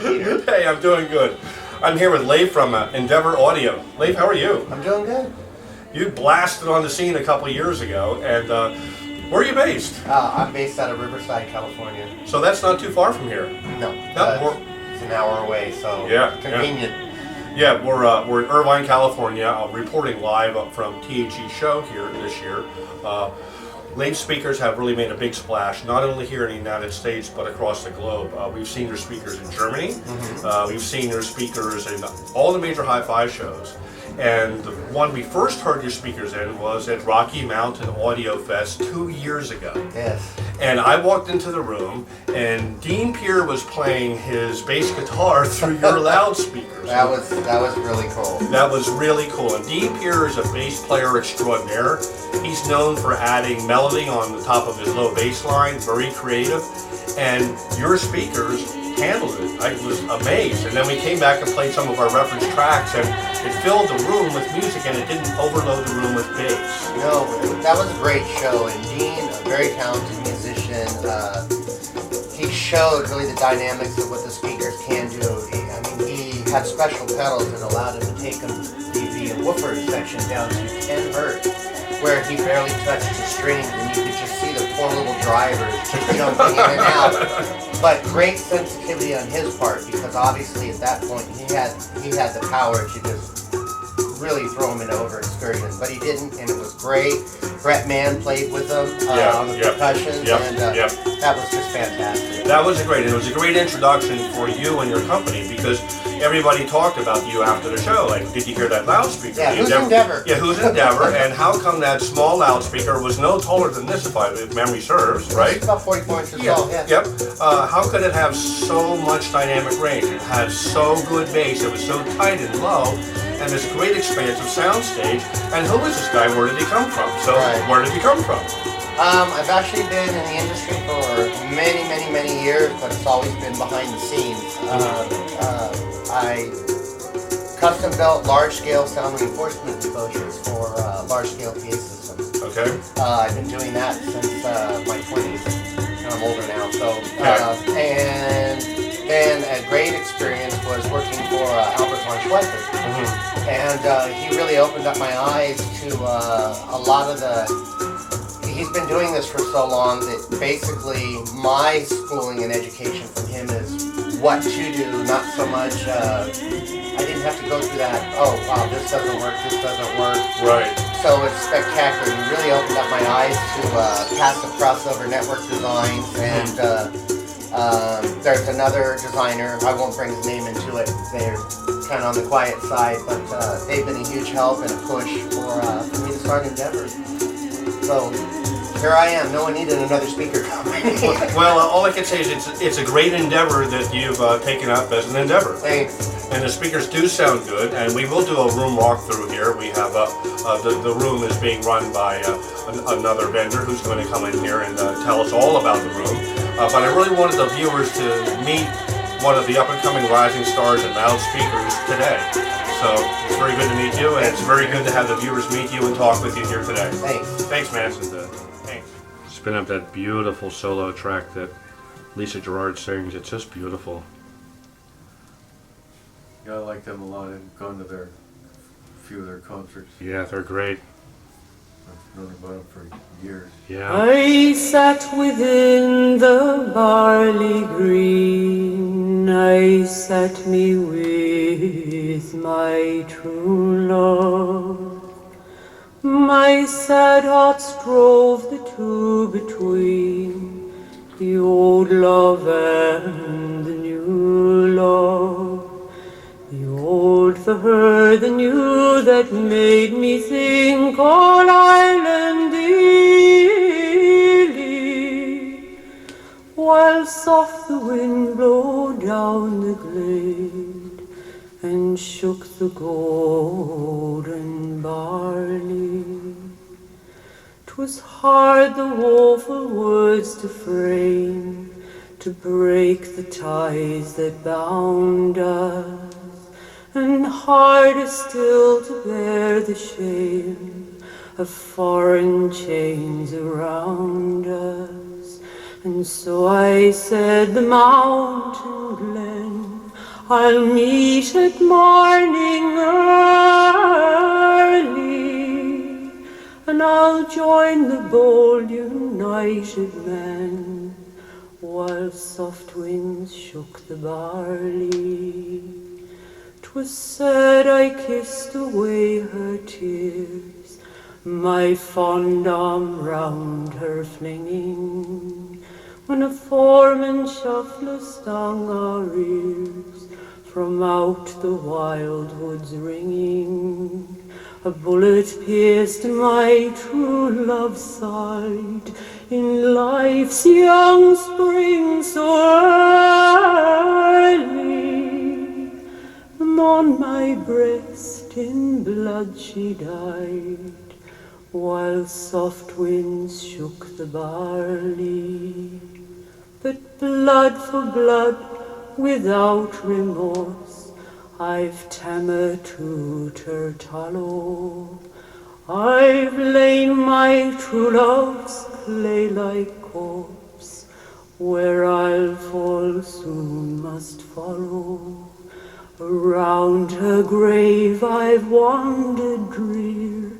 doing, Peter? Hey, I'm doing good. I'm here with Leif from Endeaver Audio. Leif, how are you? I'm doing good. You blasted on the scene a couple of years ago, and where are you based? I'm based out of Riverside, California. So that's not too far from here. No, it's an hour away, so yeah, convenient. Yeah, we're in Irvine, California, reporting live up from THE Show here this year. Leif speakers have really made a big splash, not only here in the United States, but across the globe. We've seen your speakers in Germany. We've seen your speakers in all the major hi-fi shows. And the one we first heard your speakers in was at Rocky Mountain Audio Fest 2 years ago. Yes. And I walked into the room, and Dean Peer was playing his bass guitar through your loudspeakers. That was really cool. That was really cool. And Dean Peer is a bass player extraordinaire. He's known for adding melody on the top of his low bass line, very creative. And your speakers handled it. I was amazed. And then we came back and played some of our reference tracks, and it filled the room with music, and it didn't overload the room with bass. No, that was a great show. And Dean, a very talented musician, he showed really the dynamics of what the speakers can do. He had special pedals that allowed him to take the woofer section down to 10 hertz, where he barely touched the strings, and you could just see the poor little drivers just jumping in and out. But great sensitivity on his part, because obviously at that point he had the power to just really throw him in over excursion, but he didn't, and it was great. Brett Mann played with him on the percussion, and that was just fantastic. That was it was a great introduction for you and your company, because everybody talked about you after the show. Like, did you hear that loudspeaker? Yeah, who's Endeaver? Yeah, who's Endeaver? And how come that small loudspeaker was no taller than this, if memory serves, right? It's about 40 points or so, yeah. Yep. How could it have so much dynamic range? It had so good bass, it was so tight and low, and this great expansive soundstage. And who is this guy? Where did he come from? So, where did he come from? I've actually been in the industry for many, many, many years, but it's always been behind the scenes. I custom built large-scale sound reinforcement enclosures for large-scale PA systems. Okay. I've been doing that since my 20s, and I'm older now. So, and then a great experience was working for Albert von Schweikert. And he really opened up my eyes to a lot of he's been doing this for so long that basically my schooling and education from him is what to do, not so much, I didn't have to go through that, oh wow, this doesn't work, this doesn't work. Right. So it's spectacular. He really opened up my eyes to passive crossover network designs, and there's another designer, I won't bring his name into it, they're kind of on the quiet side, but they've been a huge help and a push for me to start Endeaver. So here I am. No one needed another speaker company. Well, all I can say is it's a great endeavor that you've taken up as an endeavor. Thanks. And the speakers do sound good, and we will do a room walkthrough here. We have the room is being run by another vendor who's going to come in here and tell us all about the room. But I really wanted the viewers to meet one of the up-and-coming rising stars in loudspeakers today. So it's very good to meet you, and it's very good to have the viewers meet you and talk with you here today. Thanks. Thanks, man. Thanks. Spin up that beautiful solo track that Lisa Gerard sings. It's just beautiful. Yeah, I like them a lot. I've gone to a few of their concerts. Yeah, they're great. I've known about them for years. Yeah. I sat within the barley green, I sat me with my true love. My sad heart strove the two between, the old love and the new love. The old for her, the new that made me think all island dearly, while soft the wind blew down the glade and shook the golden barley. 'Twas hard the woeful words to frame, to break the ties that bound us, and harder still to bear the shame of foreign chains around us. And so I said the mountain glen I'll meet at morning early, and I'll join the bold united men, while soft winds shook the barley. 'Twas said I kissed away her tears, my fond arm round her flinging, when a foreman shuffler stung our ears, from out the wild woods ringing. A bullet pierced my true love's side, in life's young spring so early, and on my breast in blood she died, while soft winds shook the barley. But blood for blood, without remorse, I've tamer to Turtallow. I've lain my true love's clay-like corpse, where I'll fall soon must follow. Around her grave I've wandered drear,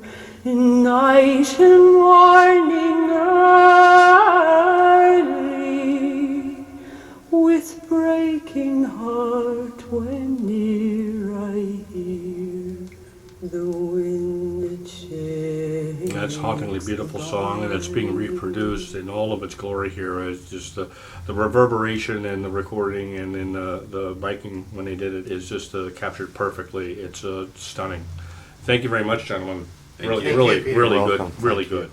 in night and morning early, with breaking heart when near I hear the wind change. That's a hauntingly beautiful song, and it's being reproduced in all of its glory here. It's just the reverberation and the recording, and then the biking when they did it is just captured perfectly. It's stunning. Thank you very much, gentlemen. Thank Really, you. really, Thank you, Peter. really You're good. welcome. Really Thank you. good.